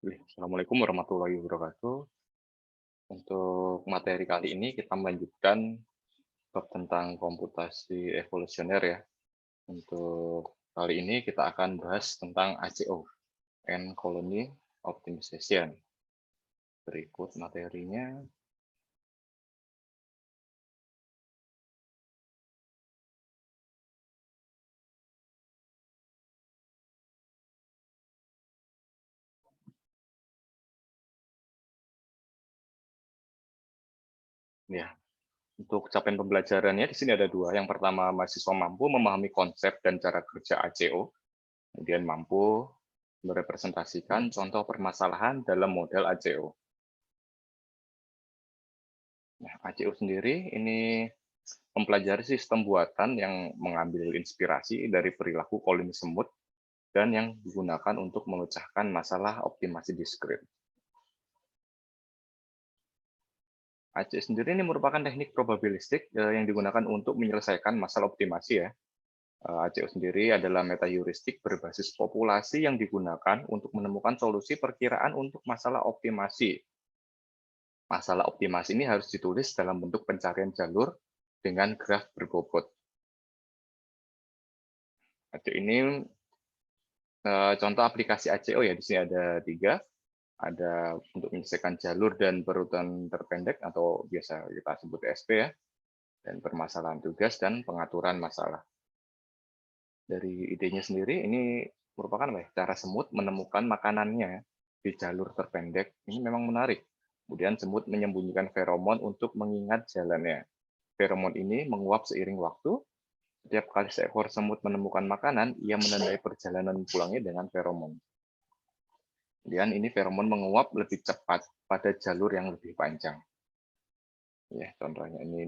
Assalamualaikum warahmatullahi wabarakatuh. Untuk materi kali ini kita melanjutkan bab tentang komputasi evolusioner ya. Untuk kali ini kita akan bahas tentang ACO, End Colony Optimization. Berikut materinya. Ya, untuk capaian pembelajarannya di sini ada dua. Yang pertama, mahasiswa mampu memahami konsep dan cara kerja ACO, kemudian mampu merepresentasikan contoh permasalahan dalam model ACO. Nah, ACO sendiri ini mempelajari sistem buatan yang mengambil inspirasi dari perilaku koloni semut dan yang digunakan untuk memecahkan masalah optimasi diskrit. AC sendiri ini merupakan teknik probabilistik yang digunakan untuk menyelesaikan masalah optimasi ya. ACO sendiri adalah meta heuristik berbasis populasi yang digunakan untuk menemukan solusi perkiraan untuk masalah optimasi. Masalah optimasi ini harus ditulis dalam bentuk pencarian jalur dengan graf berbobot. ACO ini contoh aplikasi ACO ya, di sini ada 3. Ada untuk menyelesaikan jalur dan berurutan terpendek atau biasa kita sebut SP ya, dan permasalahan tugas dan pengaturan masalah. Dari idenya sendiri, ini merupakan cara semut menemukan makanannya di jalur terpendek. Ini memang menarik. Kemudian semut menyembunyikan feromon untuk mengingat jalannya. Feromon ini menguap seiring waktu. Setiap kali seekor semut menemukan makanan, ia menandai perjalanan pulangnya dengan feromon. Kemudian ini feromon menguap lebih cepat pada jalur yang lebih panjang. Ya, contohnya ini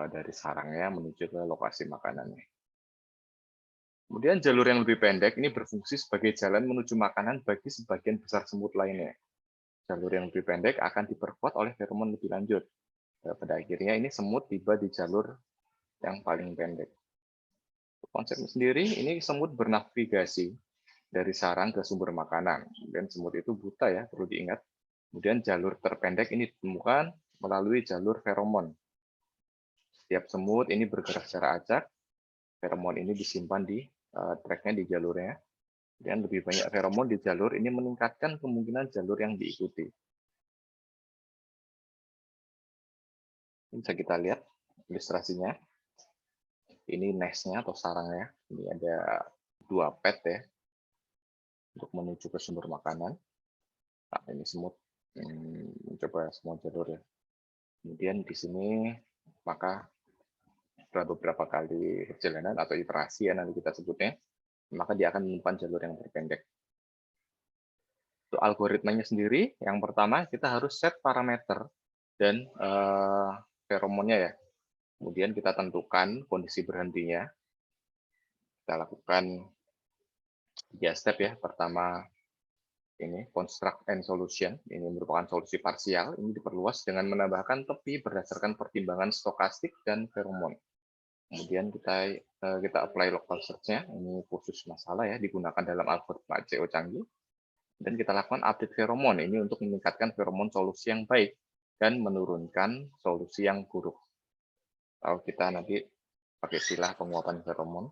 dari sarangnya menuju ke lokasi makanannya. Kemudian jalur yang lebih pendek ini berfungsi sebagai jalan menuju makanan bagi sebagian besar semut lainnya. Jalur yang lebih pendek akan diperkuat oleh feromon lebih lanjut. Pada akhirnya ini semut tiba di jalur yang paling pendek. Konsepnya sendiri, ini semut bernavigasi dari sarang ke sumber makanan. Dan semut itu buta ya, perlu diingat. Kemudian jalur terpendek ini ditemukan melalui jalur feromon. Setiap semut ini bergerak secara acak, feromon ini disimpan di tracknya di jalurnya. Dan lebih banyak feromon di jalur ini meningkatkan kemungkinan jalur yang diikuti. Ini bisa kita lihat ilustrasinya. Ini nestnya atau sarangnya. Ini ada 2 pet ya, untuk menuju ke sumber makanan. Nah, ini semut mencoba semua jalur ya. Kemudian di sini maka setelah beberapa kali perjalanan atau iterasi ya nanti kita sebutnya, maka dia akan menemukan jalur yang terpendek. Untuk algoritmanya sendiri, yang pertama kita harus set parameter dan feromonnya ya. Kemudian kita tentukan kondisi berhentinya. Kita lakukan 3 step ya. Pertama ini construct and solution. Ini merupakan solusi parsial. Ini diperluas dengan menambahkan tepi berdasarkan pertimbangan stokastik dan feromon. Kemudian kita apply local search-nya, ini khusus masalah ya, digunakan dalam algoritma ACO canggih. Dan kita lakukan update feromon, ini untuk meningkatkan feromon solusi yang baik dan menurunkan solusi yang buruk. Kalau kita nanti pakai istilah penguapan feromon.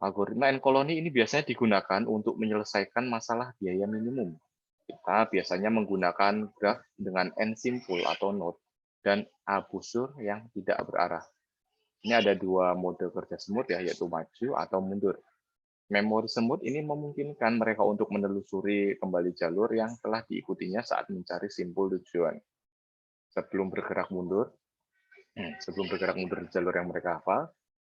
Algoritma N colony ini biasanya digunakan untuk menyelesaikan masalah biaya minimum. Kita biasanya menggunakan graf dengan N simpul atau node dan A busur yang tidak berarah. Ini ada 2 mode kerja semut ya, yaitu maju atau mundur. Memori semut ini memungkinkan mereka untuk menelusuri kembali jalur yang telah diikutinya saat mencari simpul tujuan. Sebelum bergerak mundur di jalur yang mereka hafal,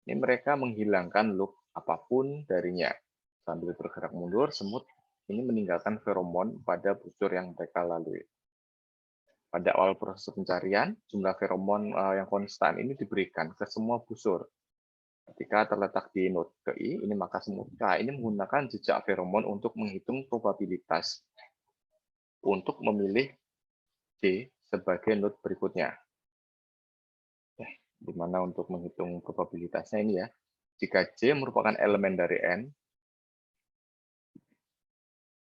ini mereka menghilangkan loop apapun darinya. Sambil bergerak mundur, semut ini meninggalkan feromon pada busur yang mereka lalui. Pada awal proses pencarian, jumlah feromon yang konstan ini diberikan ke semua busur. Ketika terletak di node ke I, ini maka semut K ini menggunakan jejak feromon untuk menghitung probabilitas untuk memilih D sebagai node berikutnya. Di mana untuk menghitung probabilitasnya ini ya, jika J merupakan elemen dari N,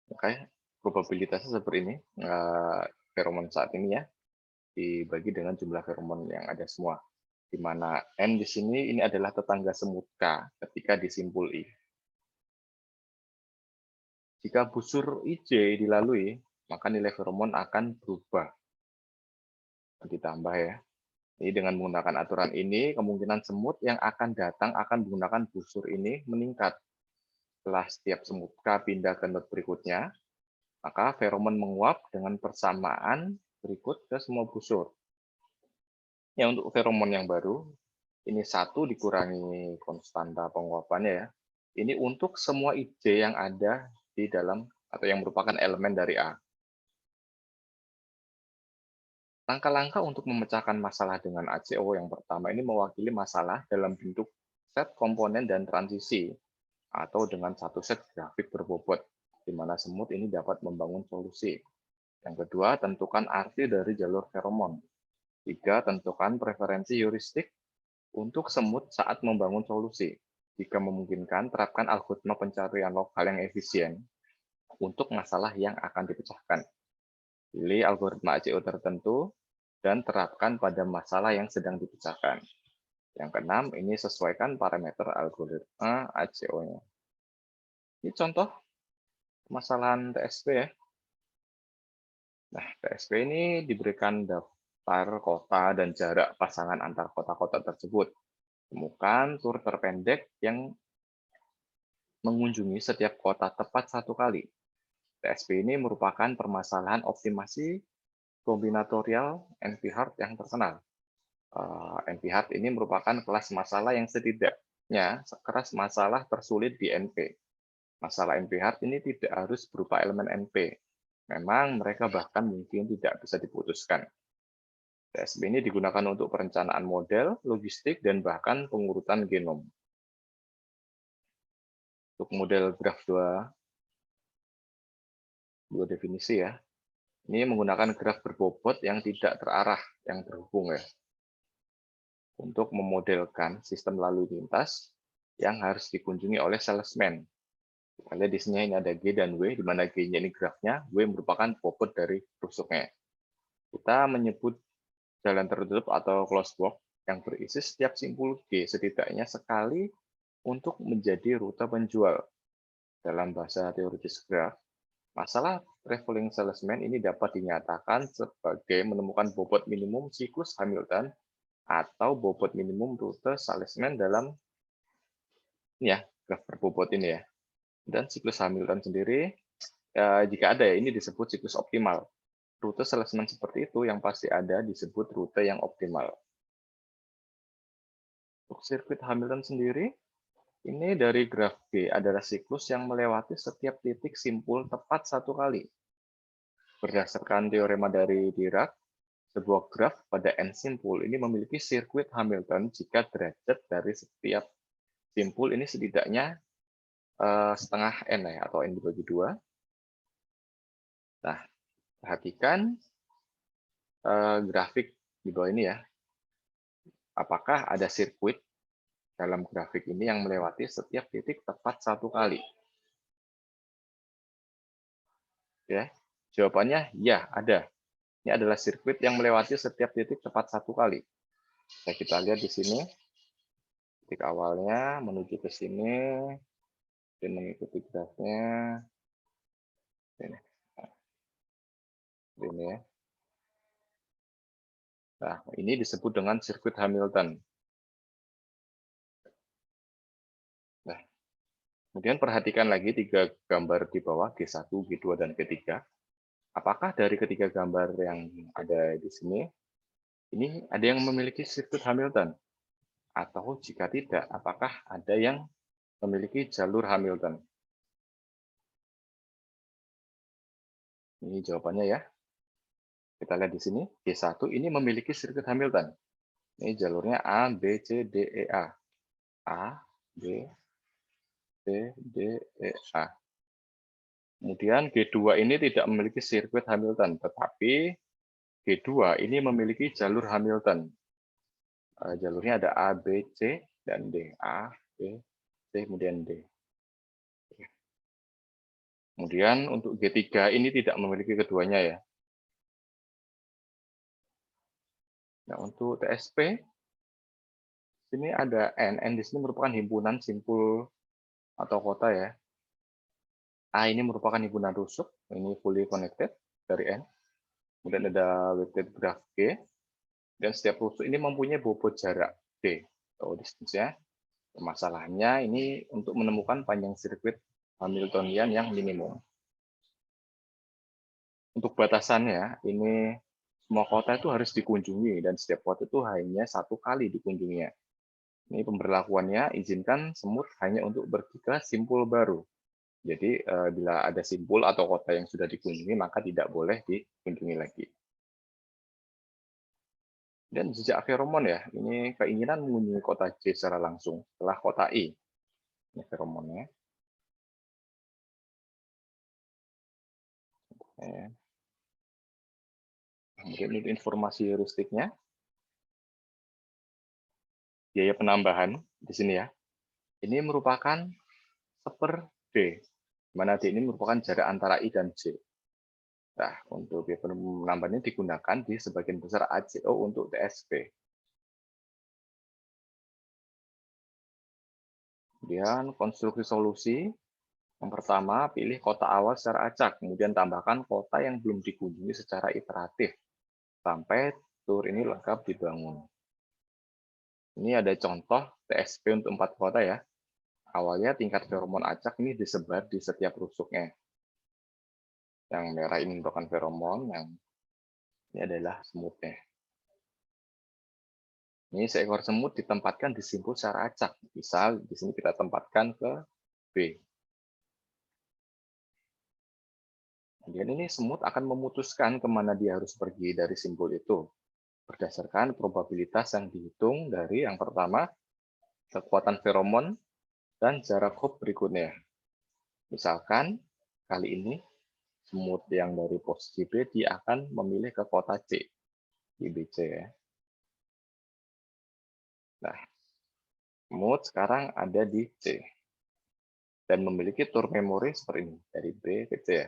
Oke, probabilitasnya seperti ini. Feromon saat ini ya, dibagi dengan jumlah feromon yang ada semua. Di mana N di sini ini adalah tetangga semut K ketika di simpul I. Jika busur IJ dilalui, maka nilai feromon akan berubah. Ditambah ya. Jadi dengan menggunakan aturan ini, kemungkinan semut yang akan datang akan menggunakan busur ini meningkat. Setelah setiap semut K pindah ke node berikutnya, maka feromon menguap dengan persamaan berikut ke semua busur. Ya, untuk feromon yang baru, ini 1 dikurangi konstanta penguapannya ya. Ini untuk semua IJ yang ada di dalam atau yang merupakan elemen dari A. Langkah-langkah untuk memecahkan masalah dengan ACO yang pertama ini mewakili masalah dalam bentuk set komponen dan transisi, atau dengan satu set grafik berbobot, di mana semut ini dapat membangun solusi. Yang kedua, tentukan arti dari jalur feromon. 3, tentukan preferensi heuristik untuk semut saat membangun solusi. Jika memungkinkan, terapkan algoritma pencarian lokal yang efisien untuk masalah yang akan dipecahkan. Pilih algoritma ACO tertentu dan terapkan pada masalah yang sedang dipecahkan. Yang keenam, ini sesuaikan parameter algoritma ACO-nya. Ini contoh permasalahan TSP ya. Nah, TSP ini diberikan daftar kota dan jarak pasangan antar kota-kota tersebut. Temukan tur terpendek yang mengunjungi setiap kota tepat 1 kali. TSP ini merupakan permasalahan optimasi kombinatorial NP-hard yang terkenal. NP-hard ini merupakan kelas masalah yang setidaknya kelas masalah tersulit di NP. Masalah NP-hard ini tidak harus berupa elemen NP. Memang mereka bahkan mungkin tidak bisa diputuskan. TSP ini digunakan untuk perencanaan model, logistik, dan bahkan pengurutan genom. Untuk model graf dua definisi ya. Ini menggunakan graf berbobot yang tidak terarah, yang terhubung ya. Untuk memodelkan sistem lalu lintas yang harus dikunjungi oleh salesman. Kita lihat di sini ini ada G dan W, di mana G-nya ini grafnya, W merupakan bobot dari rusuknya. Kita menyebut jalan tertutup atau closed walk yang berisi setiap simpul G setidaknya sekali untuk menjadi rute penjual. Dalam bahasa teoritis graf, masalah traveling salesman ini dapat dinyatakan sebagai menemukan bobot minimum siklus Hamilton atau bobot minimum rute salesman dalam ya graf berbobot ini ya. Dan siklus Hamilton sendiri, jika ada ya, ini disebut siklus optimal. Rute salesman seperti itu yang pasti ada disebut rute yang optimal. Untuk sirkuit Hamilton sendiri, ini dari graf G adalah siklus yang melewati setiap titik simpul tepat 1 kali. Berdasarkan teorema dari Dirac, sebuah graf pada N simpul ini memiliki sirkuit Hamilton jika derajat dari setiap simpul ini setidaknya setengah N ya, atau N dibagi 2. Nah, perhatikan grafik di bawah ini ya. Apakah ada sirkuit dalam grafik ini yang melewati setiap titik tepat 1 kali? Ya, jawabannya ya, ada. Ini adalah sirkuit yang melewati setiap titik tepat 1 kali. Nah, kita lihat di sini, titik awalnya menuju ke sini, dan mengikuti grafnya. Ini ya. Nah, ini disebut dengan sirkuit Hamilton. Nah, kemudian perhatikan lagi 3 gambar di bawah, G1, G2, dan G3. Apakah dari ketiga gambar yang ada di sini, ini ada yang memiliki sirkuit Hamilton? Atau jika tidak, apakah ada yang memiliki jalur Hamilton? Ini jawabannya ya. Kita lihat di sini, G1 ini memiliki sirkuit Hamilton. Ini jalurnya A, B, C, D, E, A. A, B, C, D, E, A. Kemudian G2 ini tidak memiliki sirkuit Hamilton, tetapi G2 ini memiliki jalur Hamilton. Jalurnya ada A, B, C, dan D. A, B, C, kemudian D. Kemudian untuk G3 ini tidak memiliki keduanya ya. Nah, untuk TSP, sini ada N. N di sini merupakan himpunan simpul atau kota ya. A ini merupakan himpunan rusuk, ini fully connected dari N. Kemudian ada weighted graph G, dan setiap rusuk ini mempunyai bobot jarak D, atau distance-nya. Masalahnya ini untuk menemukan panjang sirkuit Hamiltonian yang minimum. Untuk batasannya, ini semua kota itu harus dikunjungi, dan setiap kota itu hanya satu kali dikunjunginya. Ini pemberlakuannya, izinkan semut hanya untuk pergi ke simpul baru. Jadi, bila ada simpul atau kota yang sudah dikunjungi, maka tidak boleh dikunjungi lagi. Dan jejak feromon ya, ini keinginan mengunjungi kota C secara langsung setelah kota I. Ini feromonnya. Kemudian ini informasi heuristiknya. Biaya penambahan di sini ya. Ini merupakan seper D, di mana D ini merupakan jarak antara I dan C. Nah, untuk biaya penambahan ini digunakan di sebagian besar ACO untuk TSP. Kemudian konstruksi solusi. Yang pertama, pilih kota awal secara acak, kemudian tambahkan kota yang belum dikunjungi secara iteratif, sampai tur ini lengkap dibangun. Ini ada contoh TSP untuk 4 kota ya. Awalnya tingkat feromon acak ini disebar di setiap rusuknya. Yang merah ini merupakan feromon, yang ini adalah semutnya. Ini seekor semut ditempatkan di simpul secara acak. Misal di sini kita tempatkan ke B. Kemudian ini semut akan memutuskan kemana dia harus pergi dari simpul itu, berdasarkan probabilitas yang dihitung dari yang pertama, kekuatan feromon, dan jarak hop berikutnya. Misalkan, kali ini, semut yang dari posisi B, dia akan memilih ke kota C, di BC ya. Nah, semut sekarang ada di C, dan memiliki tour memory seperti ini, dari B ke C ya.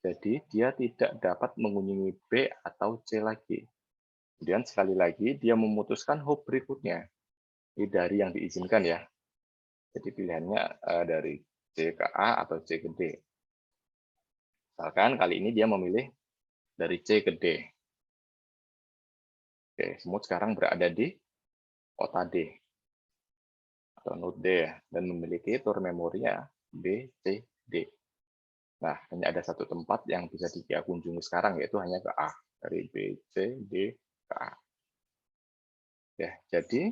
Jadi, dia tidak dapat mengunjungi B atau C lagi. Kemudian sekali lagi, dia memutuskan hop berikutnya. Ini dari yang diizinkan ya. Jadi pilihannya dari C ke A atau C ke D. Misalkan kali ini dia memilih dari C ke D. Oke, semut sekarang berada di kota D. Atau node D ya. Dan memiliki tour memorinya B, C, D. Nah, hanya ada satu tempat yang bisa dia kunjungi sekarang, yaitu hanya ke A. Dari B, C, D, ke A. Ya, jadi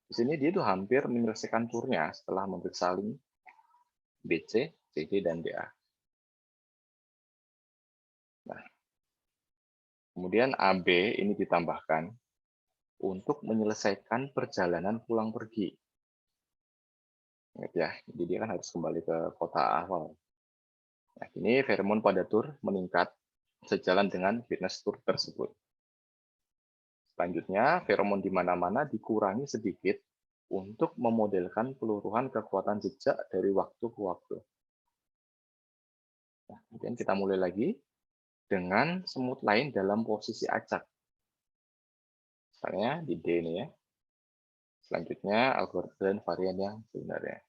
di sini dia itu hampir menyelesaikan turnya setelah memeriksa link BC, CD, dan DA. Nah, kemudian AB ini ditambahkan untuk menyelesaikan perjalanan pulang pergi. Ingat ya, jadi dia kan harus kembali ke kota awal. Nah, ini feromon pada tur meningkat sejalan dengan fitness tur tersebut. Selanjutnya, feromon di mana-mana dikurangi sedikit untuk memodelkan peluruhan kekuatan jejak dari waktu ke waktu. Nah, kemudian kita mulai lagi dengan semut lain dalam posisi acak. Misalnya di D ini ya. Selanjutnya, algoritma dan varian yang sebenarnya.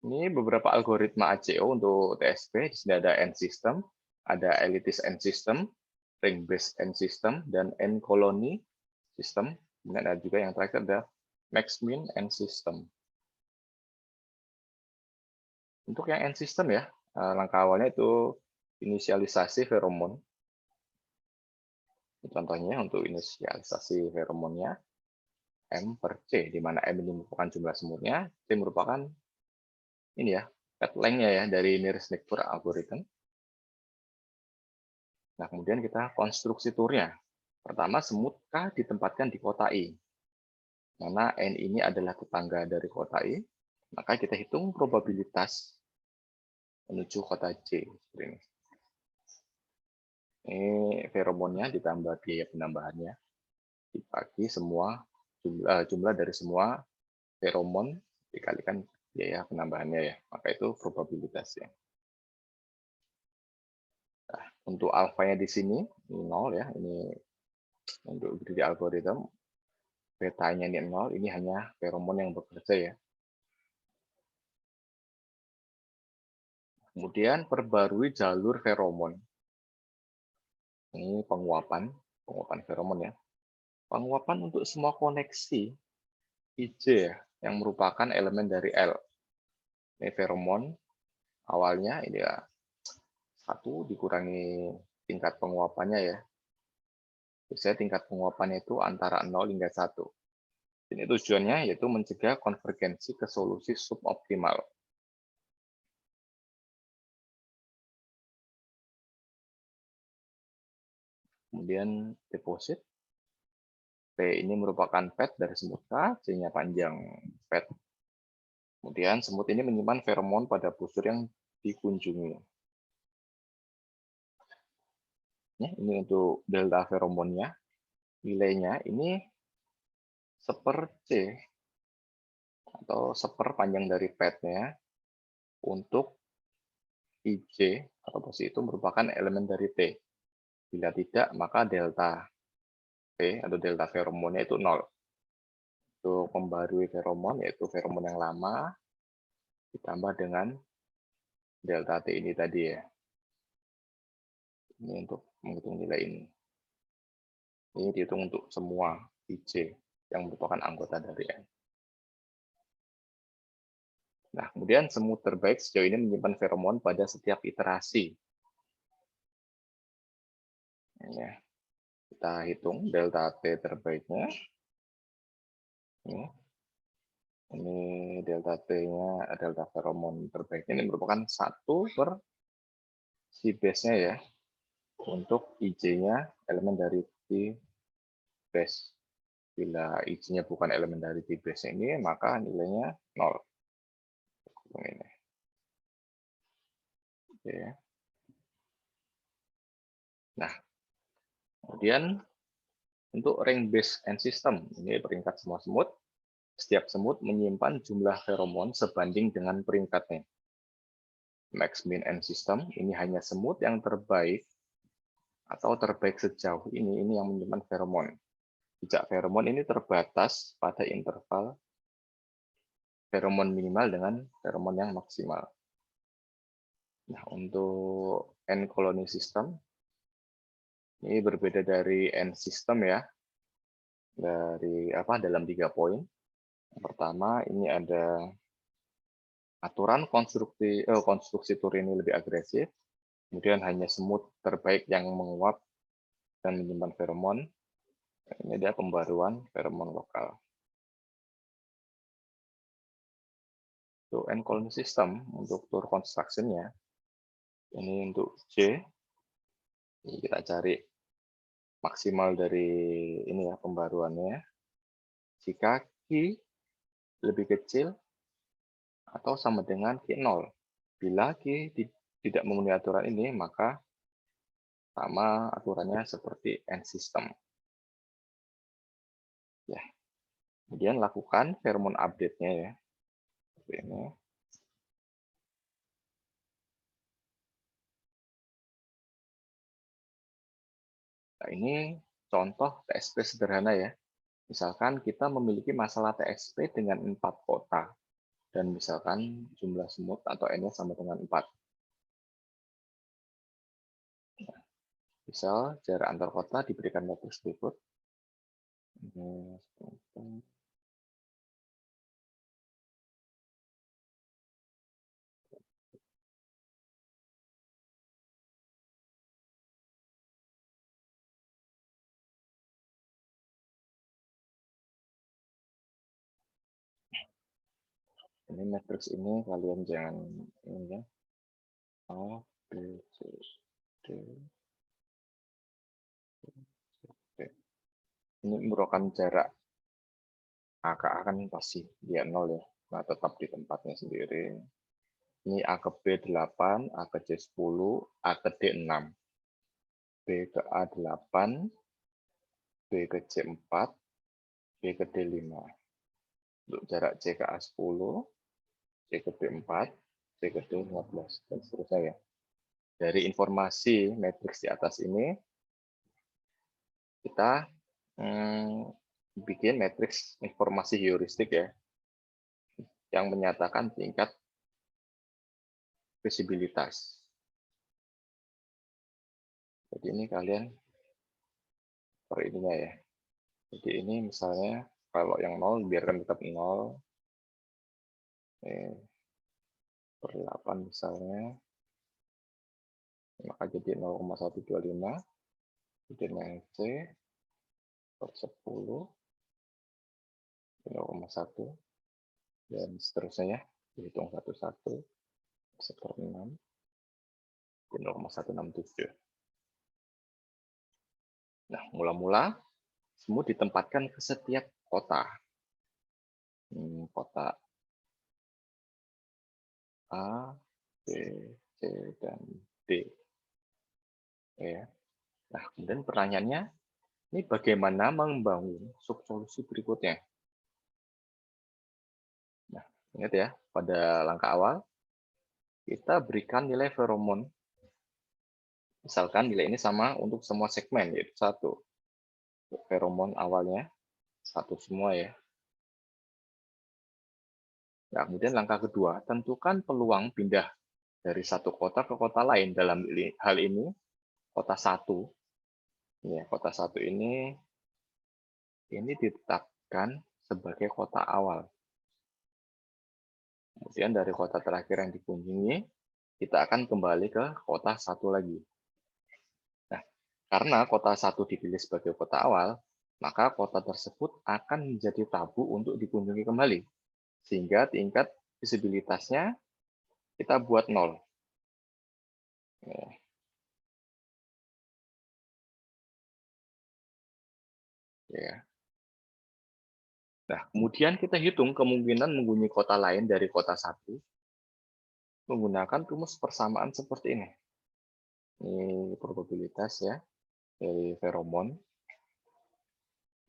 Ini beberapa algoritma ACO untuk TSP. Di sini ada N-System, ada Elitis N-System, Ring-Based N-System, dan N-Colony System. Kemudian ada juga yang terakhir ada Max-Min N-System. Untuk yang N-System ya, langkah awalnya itu inisialisasi feromon. Contohnya untuk inisialisasi feromonnya, M per C, di mana M ini merupakan jumlah semutnya, C merupakan ini ya, cut length-nya ya dari nearest neighbor algorithm. Nah, kemudian kita konstruksi turnya. Pertama, semut K ditempatkan di kota I. Mana N ini adalah tetangga dari kota I, maka kita hitung probabilitas menuju kota C. Seperti ini. Ini feromonnya ditambah biaya penambahannya. Dibagi semua jumlah dari semua feromon dikalikan biaya penambahannya ya. Maka itu probabilitasnya. Nah, untuk alfanya di sini 0 ya. Ini untuk greedy algorithm. Betanya ini 0, ini hanya feromon yang bekerja ya. Kemudian perbarui jalur feromon. Ini penguapan feromon ya. Penguapan untuk semua koneksi IJ ya, yang merupakan elemen dari L. Ini feromon awalnya ini ya 1 dikurangi tingkat penguapannya ya. Biasanya tingkat penguapannya itu antara 0 hingga 1. Ini tujuannya yaitu mencegah konvergensi ke solusi suboptimal. Kemudian deposit. P ini merupakan pet dari semut K, C-nya panjang pet. Kemudian semut ini menyimpan feromon pada busur yang dikunjungi. Ya, ini untuk delta feromonnya. Nilainya ini seper C atau seper panjang dari petnya untuk IJ atau posisi itu merupakan elemen dari T. Bila tidak, maka delta T atau delta feromonnya itu 0. Untuk membarui feromon, yaitu feromon yang lama, ditambah dengan delta T ini tadi ya. Ini untuk menghitung nilai ini. Ini dihitung untuk semua IJ yang merupakan anggota dari N. Nah, kemudian semut terbaik sejauh ini menyimpan feromon pada setiap iterasi. Ini kita hitung delta T terbaiknya. Ini delta T-nya, delta feromon terbaiknya ini merupakan 1 per si base-nya ya. Untuk IJ-nya elemen dari T base. Bila IJ-nya bukan elemen dari T base ini, maka nilainya 0. Ini. Oke. Nah, kemudian untuk rank base and system, ini peringkat semua semut. Setiap semut menyimpan jumlah feromon sebanding dengan peringkatnya. Max, min, and system, ini hanya semut yang terbaik atau terbaik sejauh ini yang menyimpan feromon. Jejak feromon ini terbatas pada interval feromon minimal dengan feromon yang maksimal. Nah, untuk N colony system, ini berbeda dari N system ya. Dalam 3 poin. Yang pertama, ini ada aturan konstruksi tur ini lebih agresif. Kemudian hanya semut terbaik yang menguap dan menyimpan feromon. Ini ada pembaruan feromon lokal. Untuk N colony system, untuk tour construction-nya, ini untuk J, ini kita cari maksimal dari ini ya pembaruannya. Jika Q lebih kecil atau sama dengan Q0. Bila Q tidak memenuhi aturan ini, maka sama aturannya seperti N system. Ya. Kemudian lakukan feromon update-nya ya. Seperti ini. Nah, ini contoh TSP sederhana ya. Misalkan kita memiliki masalah TSP dengan 4 kota. Dan misalkan jumlah semut atau N-nya sama dengan 4. Nah, misal jarak antar kota diberikan matriks berikut. Ini matriks ini kalian jangan ini ya. A, B, C, D, D. Ini merupakan jarak A ke A kan pasti dia 0 ya. Nah, tetap di tempatnya sendiri. Ini A ke B 8, A ke C 10, A ke D 6. B ke A 8, B ke C 4, B ke D 5. Untuk jarak C ke A 10, C C ke B4, C ke D15, dan seterusnya ya. Dari informasi matriks di atas ini, kita bikin matriks informasi heuristik ya, yang menyatakan tingkat visibilitas. Jadi ini kalian per ininya ya. Jadi ini misalnya kalau yang 0 biarkan tetap 0. Per 8 misalnya. Maka jadi 0,125. Kemudian C per 10. 0,1. Dan seterusnya ya. Dihitung satu-satu. 1/6. 0,167. Nah, mula-mula semua ditempatkan ke setiap kota. Kota A, B, C, dan D. Ya. Nah, kemudian pertanyaannya, ini bagaimana membangun subsolusi berikutnya? Nah, ingat ya, pada langkah awal, kita berikan nilai feromon. Misalkan nilai ini sama untuk semua segmen, yaitu 1. Feromon awalnya 1 semua ya. Nah, kemudian langkah kedua, tentukan peluang pindah dari satu kota ke kota lain. Dalam hal ini, kota 1. Ya, kota 1 ini ditetapkan sebagai kota awal. Kemudian dari kota terakhir yang dikunjungi, kita akan kembali ke kota 1 lagi. Nah, karena kota 1 dipilih sebagai kota awal, maka kota tersebut akan menjadi tabu untuk dikunjungi kembali. Sehingga tingkat visibilitasnya kita buat 0. Ya. Nah, kemudian kita hitung kemungkinan mengunjungi kota lain dari kota 1 menggunakan rumus persamaan seperti ini. Ini probabilitas ya dari feromon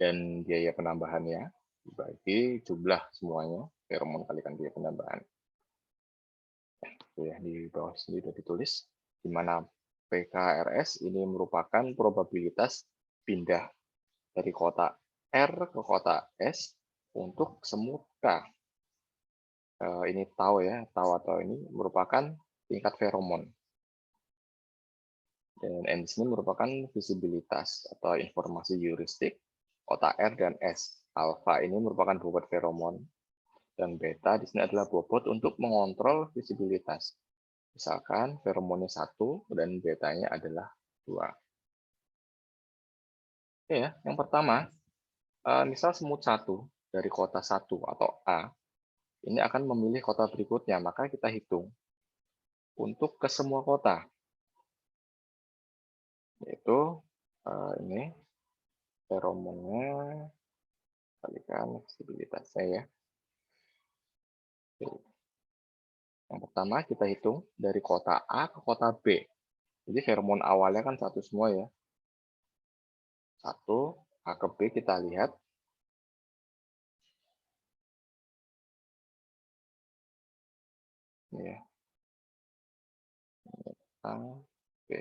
dan biaya penambahannya dibagi jumlah semuanya, feromon kalikan biaya penambahan. Ya, di bawah sini sudah ditulis, di mana PKRS ini merupakan probabilitas pindah dari kota R ke kota S untuk semua K. Ini tau ya, tau atau ini merupakan tingkat feromon. Dan N di sini merupakan visibilitas atau informasi heuristik kota R dan S. Alpha ini merupakan bobot feromon dan beta di sini adalah bobot untuk mengontrol visibilitas. Misalkan feromonnya 1 dan betanya adalah 2. Oke ya, yang pertama, misal semut 1 dari kota 1 atau A, ini akan memilih kota berikutnya, maka kita hitung untuk ke semua kota. Yaitu ini feromonnya kalikan visibilitasnya ya. Yang pertama kita hitung dari kota A ke kota B. Jadi feromon awalnya kan 1 semua ya. 1 A ke B kita lihat. Ini ya. A, B.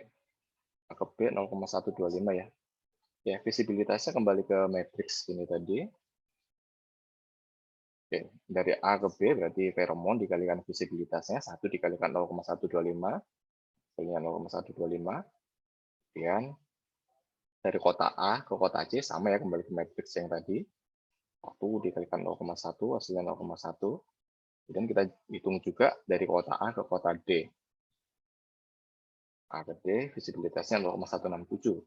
A ke B 0,125 ya. Ya, visibilitasnya kembali ke matriks ini tadi. Oke, dari A ke B berarti feromon dikalikan visibilitasnya 1 dikalikan 0,125, hasilnya 0,125. Kemudian dari kota A ke kota C sama ya, kembali ke matriks yang tadi. 1 dikalikan 0,1 hasilnya 0,1. Kemudian kita hitung juga dari kota A ke kota D. A ke D visibilitasnya 0,167.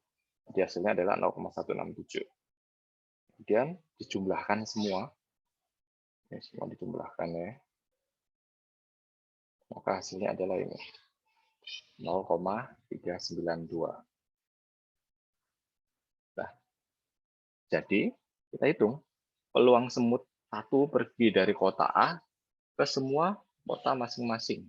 Jadi hasilnya adalah 0,167. Kemudian dijumlahkan semua. Ini semua dijumlahkan ya. Maka hasilnya adalah ini. 0,392. Nah, jadi kita hitung peluang semut 1 pergi dari kota A ke semua kota masing-masing.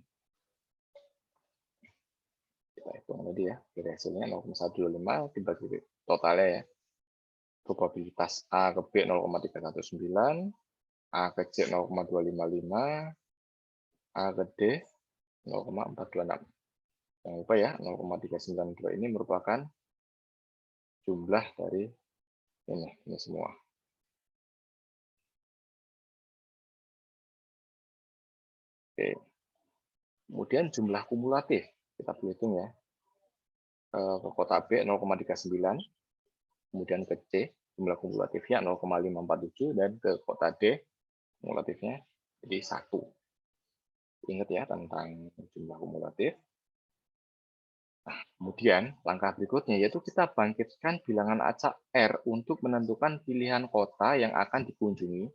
Kita hitung tadi ya, jadi hasilnya 0,125 dibagi totalnya ya. Probabilitas A ke B 0,319, A ke C 0,255, A ke D 0,426. Jangan lupa ya, 0,392 ini merupakan jumlah dari ini semua. Oke. Kemudian jumlah kumulatif, kita hitung ya. Ke kota B 0,39, kemudian ke C jumlah kumulatifnya 0,547 dan ke kota D kumulatifnya jadi 1. Ingat ya tentang jumlah kumulatif. Nah, kemudian langkah berikutnya yaitu kita bangkitkan bilangan acak R untuk menentukan pilihan kota yang akan dikunjungi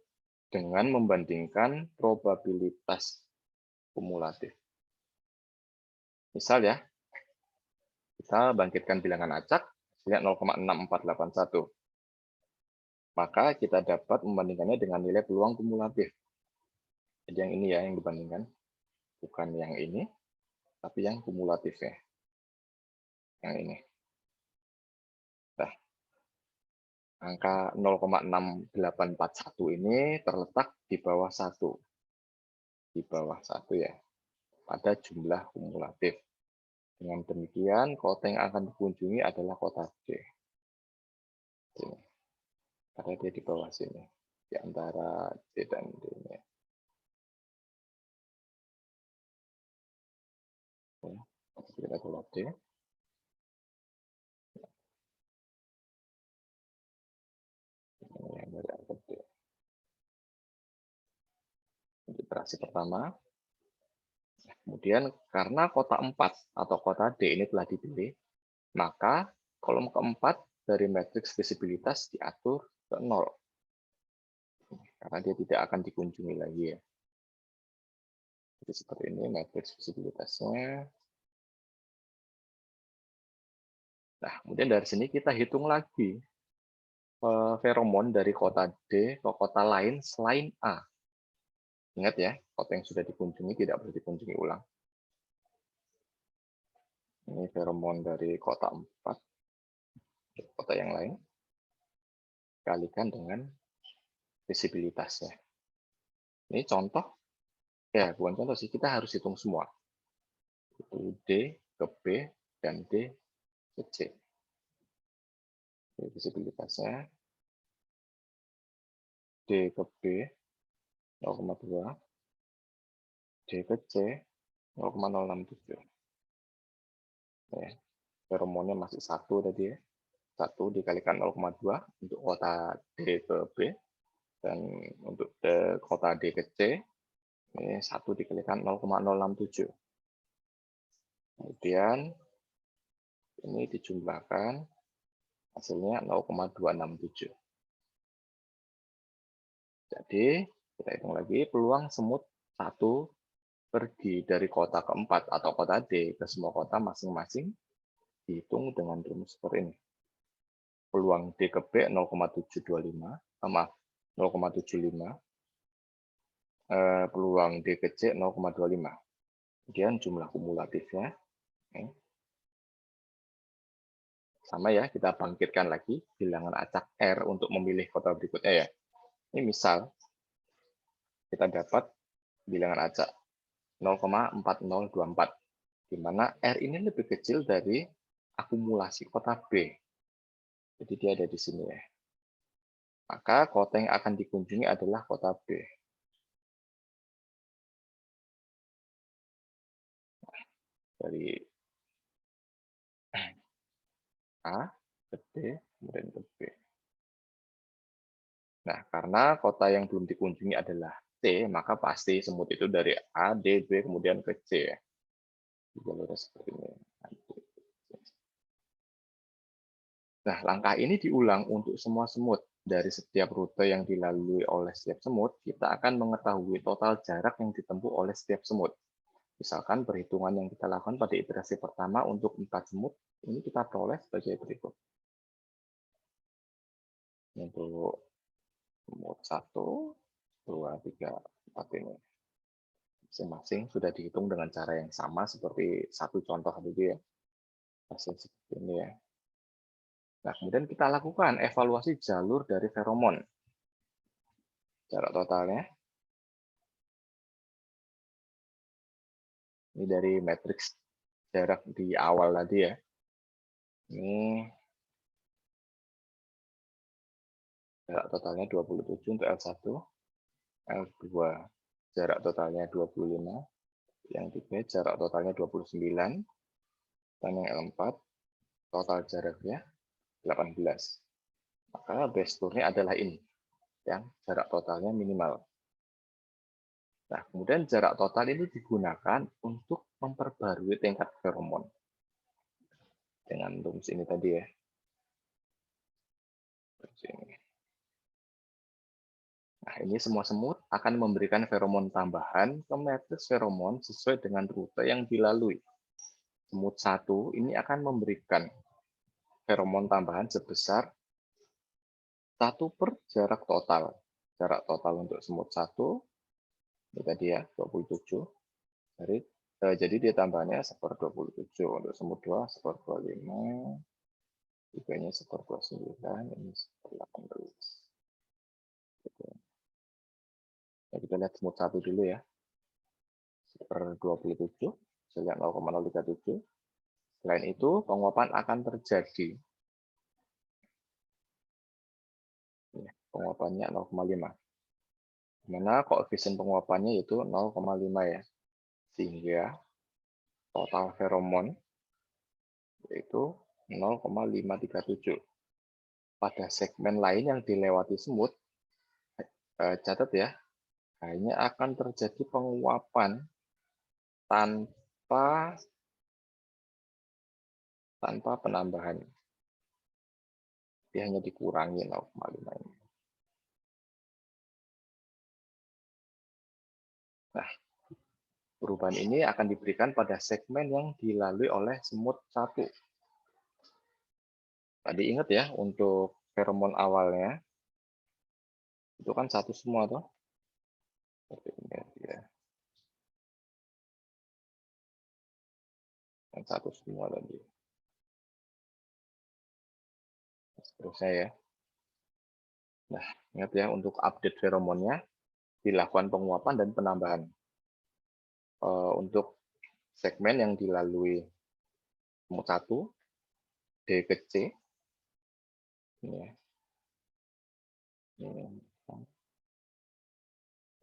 dengan membandingkan probabilitas kumulatif. Misal ya, kita bangkitkan bilangan acak, hasilnya 0,6481. Maka kita dapat membandingkannya dengan nilai peluang kumulatif. Jadi yang ini ya yang dibandingkan, bukan yang ini, tapi yang kumulatifnya. Yang ini. Nah, angka 0,6841 ini terletak di bawah 1. Di bawah 1 ya, pada jumlah kumulatif. Dengan demikian, kota yang akan dikunjungi adalah kota D. Sini. Karena dia di bawah sini. Di antara C dan D ini. Kita keluar D. Yang dari A ke D. Iterasi pertama. Kemudian karena kota 4 atau kota D ini telah dipilih, maka kolom keempat dari matriks visibilitas diatur ke 0. Karena dia tidak akan dikunjungi lagi ya. Jadi seperti ini matriks visibilitasnya. Nah, kemudian dari sini kita hitung lagi feromon dari kota D ke kota lain selain A. Ingat ya, kota yang sudah dikunjungi tidak boleh dikunjungi ulang. Ini feromon dari kota 4, kota yang lain, kalikan dengan visibilitasnya. Ini contoh, ya bukan contoh sih, kita harus hitung semua. Itu D ke B dan D ke C. Ini visibilitasnya, D ke B 0,2, D ke C 0,067. Ya, feromonnya masih 1 tadi ya. 1 dikalikan 0,2 untuk kota D ke B, dan untuk kota D ke C, ini 1 dikalikan 0,067. Kemudian ini dijumlahkan, hasilnya 0,267. Jadi, kita hitung lagi, peluang semut 1 pergi dari kota keempat atau kota D ke semua kota masing-masing dihitung dengan rumus seperti ini. Peluang D ke B 0,725, maaf, 0,75. Peluang D ke C 0,25. Kemudian jumlah kumulatifnya. Sama ya, kita bangkitkan lagi bilangan acak R untuk memilih kota berikutnya ya. Ini misal, kita dapat bilangan acak 0,4024, di mana R ini lebih kecil dari akumulasi kota B. Jadi dia ada di sini ya. Maka kota yang akan dikunjungi adalah kota B. Dari A ke D, kemudian ke B. Nah, karena kota yang belum dikunjungi adalah C, maka pasti semut itu dari A, D, B, kemudian ke C. Jalurnya seperti ini. Nah, langkah ini diulang untuk semua semut. Dari setiap rute yang dilalui oleh setiap semut, kita akan mengetahui total jarak yang ditempuh oleh setiap semut. Misalkan perhitungan yang kita lakukan pada iterasi pertama untuk 4 semut, ini kita peroleh sebagai berikut. Untuk semut 1, 2, 3, 4 ini. Masing-masing sudah dihitung dengan cara yang sama seperti satu contoh tadi ya. Hasil seperti ini ya. Nah, kemudian kita lakukan evaluasi jalur dari feromon. Jarak totalnya Ini dari matriks jarak di awal tadi ya. Ini jarak totalnya 27 untuk L1, L2 jarak totalnya 25, yang 3 jarak totalnya 29, dan yang L4 total jaraknya 18. Maka besturnya adalah ini, yang jarak totalnya minimal. Nah, kemudian jarak total ini digunakan untuk memperbarui tingkat feromon. Dengan rumus ini tadi ya. Nah, ini semua semut akan memberikan feromon tambahan ke matriks feromon sesuai dengan rute yang dilalui. Semut satu ini akan memberikan feromon tambahan sebesar 1 per jarak total. Jarak total untuk semut satu, ini tadi ya, 27. Jadi dia tambahnya 1/27. Untuk semut 2, 1/25. 3-nya 1/29, ini 1/18. Gitu. Nah, kita lihat semut satu dulu ya. 1/27, saya lihat 0,037. Selain itu, penguapan akan terjadi. Penguapannya 0,5. Dimana koefisien penguapannya yaitu 0,5 ya. Sehingga total feromon yaitu 0,537. Pada segmen lain yang dilewati semut, catat ya, hanya akan terjadi penguapan tanpa penambahan. Dia hanya dikurangi 0,5 ini. Nah, perubahan ini akan diberikan pada segmen yang dilalui oleh semut satu. Tadi ingat ya, untuk feromon awalnya, itu kan satu semua tuh. Seperti ini ya. Yang satu semua tadi. Seterusnya ya. Nah, ingat ya, untuk update feromonnya, dilakukan penguapan dan penambahan. Untuk segmen yang dilalui semut satu, D ke C, ini ya. Ini, D,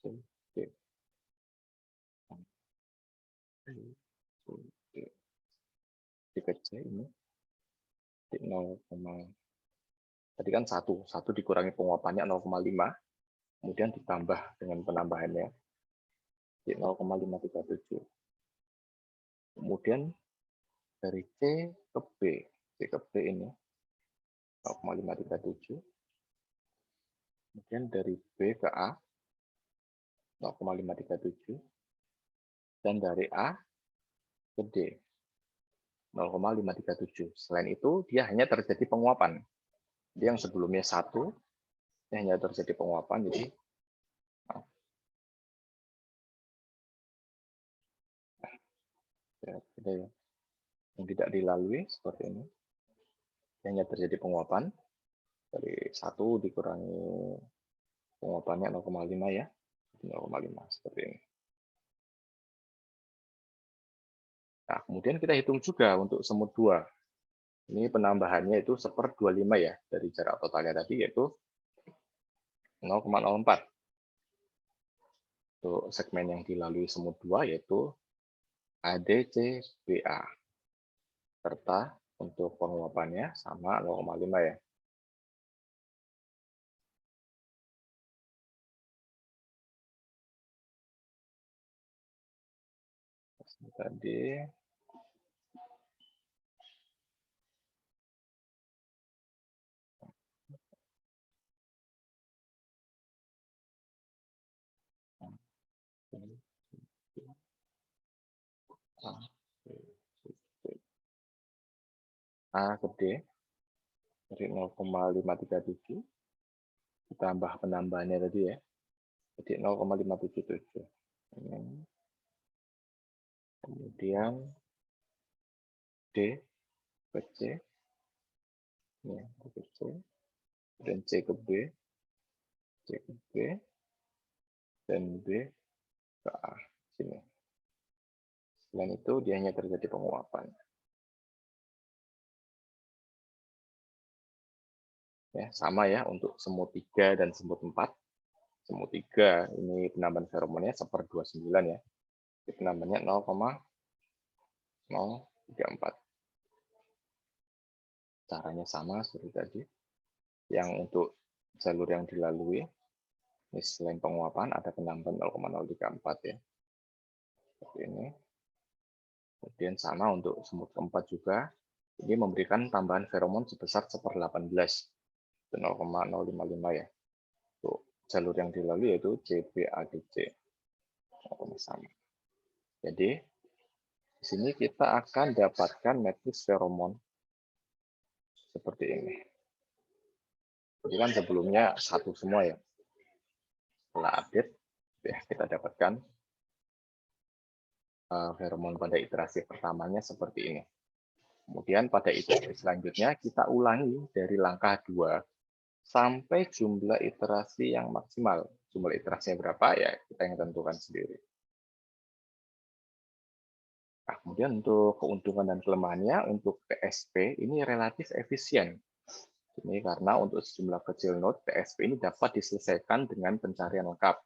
C, D. D ke C ini, D 0, tadi kan 1 dikurangi penguapannya 0,5, kemudian ditambah dengan penambahannya, D 0,537. Kemudian dari C ke B, C ke B ini 0,537. Kemudian dari B ke A 0,537. Dan dari A ke D 0,537. Selain itu, dia hanya terjadi penguapan. Dia yang sebelumnya 1, dia hanya terjadi penguapan, jadi ya, yang tidak dilalui seperti ini. Dia hanya terjadi penguapan. Dari 1 dikurangi penguapannya 0,5 ya. 0,5 seperti ini. Nah, kemudian kita hitung juga untuk semut 2. Ini penambahannya itu 1/25 ya, dari jarak totalnya tadi, yaitu 0,04. Untuk segmen yang dilalui semut 2, yaitu ADCBA. Serta untuk penguapannya sama 0,5 ya. Tadi A ke D dari 0,537 ditambah penambahannya tadi ya, jadi 0,577. Kemudian D ke C, ya, D ke C, dan C ke B, C ke B, dan B ke A. Sini. Selain itu, dia hanya terjadi penguapan. Ya, sama ya untuk semut 3 dan semut 4. Semut 3 ini penambahan feromonnya 1/29 ya. Jadi penambahannya 0,034. Caranya sama seperti tadi. Yang untuk jalur yang dilalui, ini selain penguapan ada penambahan 0,034 ya. Seperti ini. Kemudian sama untuk semut keempat juga. Ini memberikan tambahan feromon sebesar 1/18. 0,055 ya. Untuk jalur yang dilalui yaitu CBADC. Sama. Jadi, di sini kita akan dapatkan matriks feromon seperti ini. Jadi kan sebelumnya satu semua ya. Setelah update, ya kita dapatkan feromon pada iterasi pertamanya seperti ini. Kemudian pada iterasi selanjutnya kita ulangi dari langkah 2 sampai jumlah iterasi yang maksimal. Jumlah iterasinya berapa ya kita yang tentukan sendiri. Nah, kemudian untuk keuntungan dan kelemahannya, untuk TSP ini relatif efisien. Ini karena untuk sejumlah kecil node, TSP ini dapat diselesaikan dengan pencarian lengkap.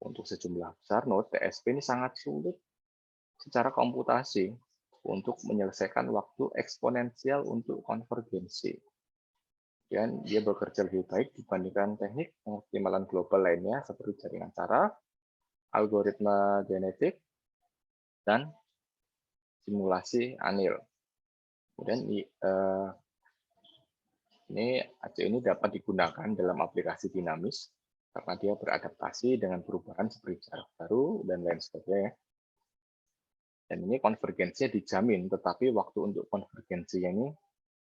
Untuk sejumlah besar node, TSP ini sangat sulit secara komputasi untuk menyelesaikan waktu eksponensial untuk konvergensi. Dan dia bekerja lebih baik dibandingkan teknik pengoptimalan global lainnya seperti jaringan saraf, algoritma genetik, dan simulasi anil. Kemudian ini ACO ini dapat digunakan dalam aplikasi dinamis karena dia beradaptasi dengan perubahan seperti jarak baru dan lain sebagainya. Dan ini konvergensinya dijamin, tetapi waktu untuk konvergensinya ini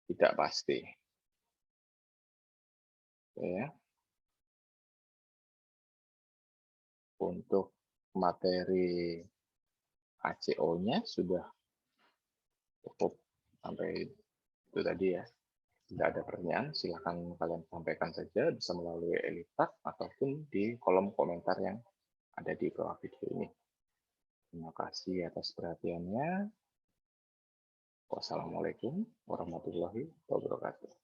tidak pasti. Ya. Untuk materi ACO-nya sudah cukup sampai itu tadi ya. Tidak ada pertanyaan, silakan kalian sampaikan saja, bisa melalui Elitak ataupun di kolom komentar yang ada di bawah video ini. Terima kasih atas perhatiannya. Wassalamualaikum warahmatullahi wabarakatuh.